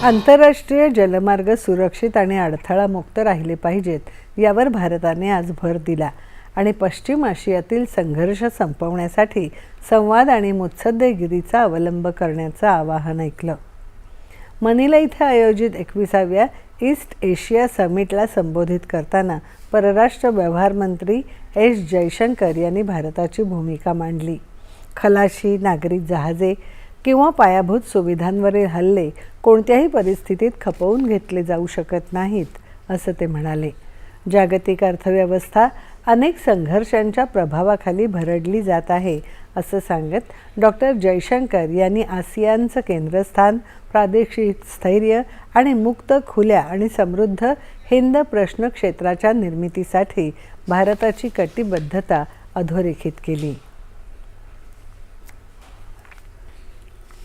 आंतरराष्ट्रीय जलमार्ग सुरक्षित आणि अडथळामुक्त राहिले पाहिजेत यावर भारताने आज भर दिला आणि पश्चिम आशियातील संघर्ष संपवण्यासाठी संवाद आणि मुत्सद्देगिरीचा अवलंब करण्याचं आवाहन ऐकलं। मनिला इथे आयोजित 21व्या ईस्ट एशिया समिटला संबोधित करताना परराष्ट्र व्यवहार मंत्री एस जयशंकर यांनी भारताची भूमिका मांडली। खलाशी, नागरी जहाजे किंवा पायाभूत सुविधांवरील हल्ले कोणत्याही परिस्थितीत खपवून घेतले जाऊ शकत नाहीत, असं ते म्हणाले। जागतिक अर्थव्यवस्था अनेक संघर्षांच्या प्रभावाखाली भरडली जात आहे, असं सांगत डॉक्टर जयशंकर यांनी आसियानचं केंद्रस्थान, प्रादेशिक स्थैर्य आणि मुक्त, खुल्या आणि समृद्ध हिंद प्रश्न क्षेत्राच्या निर्मितीसाठी भारताची कटिबद्धता अधोरेखित केली।